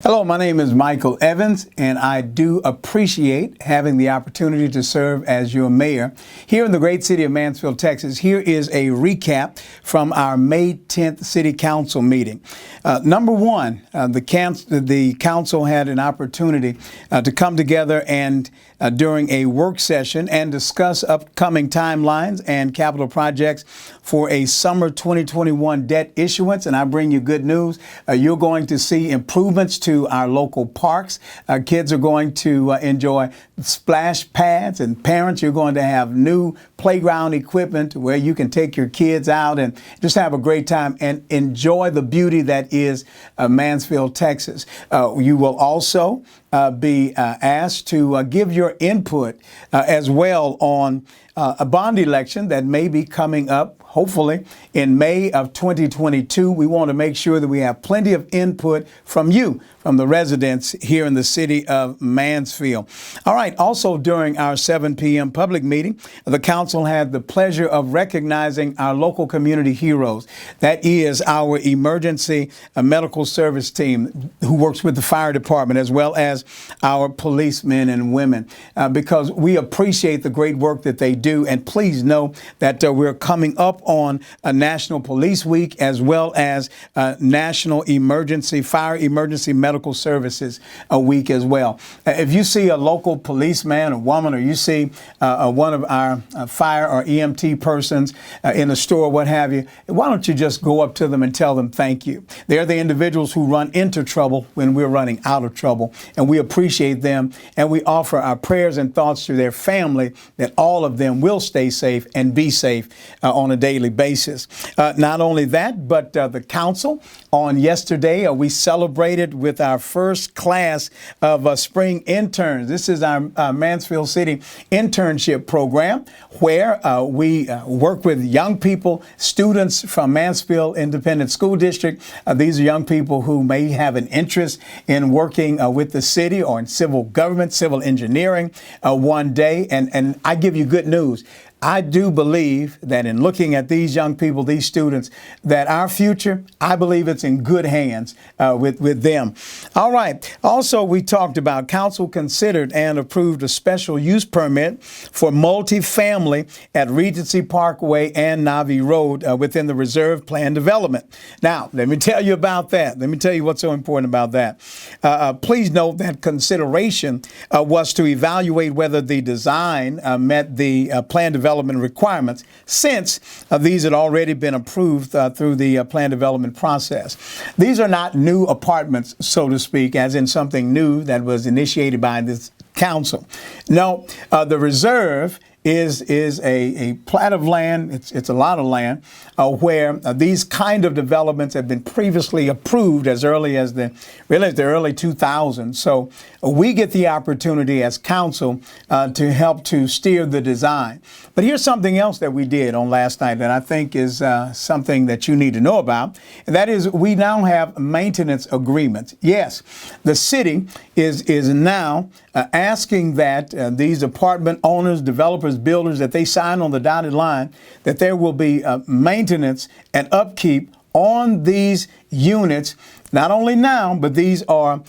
Hello, my name is Michael Evans, and I do appreciate having the opportunity to serve as your mayor here in the great city of Mansfield, Texas. Here is a recap from our May 10th City Council meeting. Number one, the council had an opportunity to come together and during a work session and discuss upcoming timelines and capital projects for a summer 2021 debt issuance. And I bring you good news. You're going to see improvements to our local parks. Our kids are going to enjoy splash pads, and parents, you're going to have new playground equipment where you can take your kids out and just have a great time and enjoy the beauty that is Mansfield, Texas. You will also be asked to give your input as well on a bond election that may be coming up, hopefully, in May of 2022. We want to make sure that we have plenty of input from you, from the residents here in the city of Mansfield. All right. Also, during our 7 p.m. public meeting, the council had the pleasure of recognizing our local community heroes. That is our emergency medical service team who works with the fire department, as well as our policemen and women, because we appreciate the great work that they do. And please know that we're coming up on a National Police Week, as well as National Fire Emergency Medical Services Week as well. If you see a local policeman or woman, or you see one of our fire or EMT persons in a store, what have you, why don't you just go up to them and tell them thank you? They're the individuals who run into trouble when we're running out of trouble, and we appreciate them, and we offer our prayers and thoughts to their family that all of them will stay safe and be safe on a daily basis. Not only that, but the council on yesterday, we celebrated with our first class of spring interns. This is our Mansfield City Internship program, where we work with young people, students from Mansfield Independent School District. These are young people who may have an interest in working with the city or in civil government, civil engineering one day. And I give you good news. I do believe that in looking at these young people, these students, that our future, I believe it's in good hands with them. All right. Also, we talked about council considered and approved a special use permit for multifamily at Regency Parkway and Navi Road within the reserve plan development. Now, let me tell you about that. Let me tell you what's so important about that. Please note that consideration was to evaluate whether the design met the plan development requirements, since these had already been approved through the plan development process. These are not new apartments, so to speak, as in something new that was initiated by this council. No, the reserve is a plat of land. It's a lot of land where these kind of developments have been previously approved as early as the early 2000s. So we get the opportunity as council to help to steer the design. But here's something else that we did on last night that I think is something that you need to know about. And that is, we now have maintenance agreements. Yes, the city is now asking that these apartment owners, developers, builders, that they sign on the dotted line, that there will be maintenance and upkeep on these units, not only now, but these are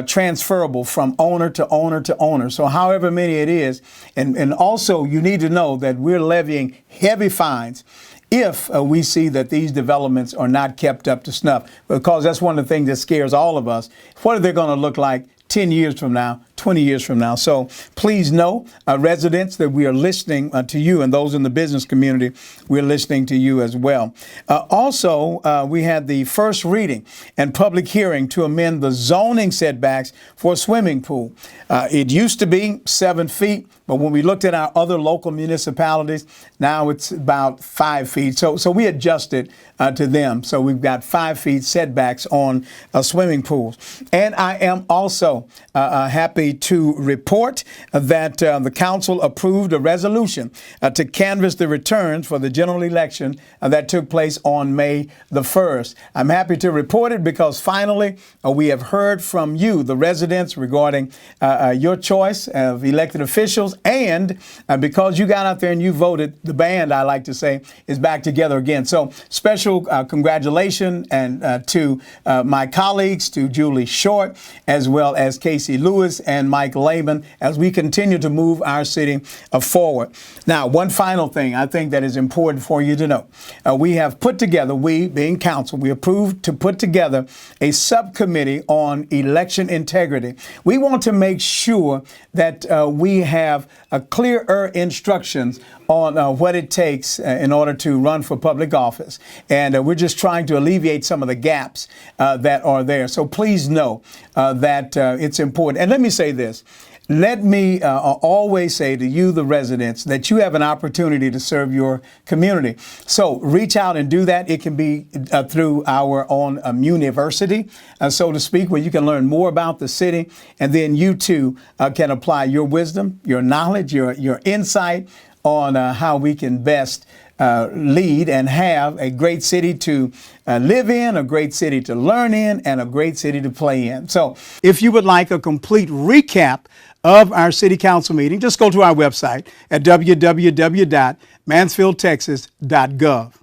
transferable from owner to owner to owner. So however many it is. And also you need to know that we're levying heavy fines if we see that these developments are not kept up to snuff, because that's one of the things that scares all of us. What are they going to look like 10 years from now, 20 years from now? So please know, residents, that we are listening to you, and those in the business community, we're listening to you as well. Also, we had the first reading and public hearing to amend the zoning setbacks for a swimming pool. It used to be 7 feet, but when we looked at our other local municipalities, now it's about 5 feet. So we adjusted to them. So we've got 5 feet setbacks on swimming pools. And I am also happy happy to report that the council approved a resolution to canvass the returns for the general election that took place on May the 1st. I'm happy to report it because finally we have heard from you, the residents, regarding your choice of elected officials, and because you got out there and you voted, the band, I like to say, is back together again. So special congratulations and to my colleagues, to Julie Short, as well as Casey Lewis and Mike Laban, as we continue to move our city forward. Now, one final thing I think that is important for you to know. We have put together, we being council, we approved to put together a subcommittee on election integrity. We want to make sure that we have clearer instructions on what it takes in order to run for public office. And we're just trying to alleviate some of the gaps that are there. So please know that it's important. And let me say this. Let me always say to you, the residents, that you have an opportunity to serve your community. So reach out and do that. It can be through our own university, so to speak, where you can learn more about the city. And then you too can apply your wisdom, your knowledge, your insight on how we can best lead and have a great city to live in, a great city to learn in, and a great city to play in. So if you would like a complete recap of our city council meeting, just go to our website at www.mansfieldtexas.gov.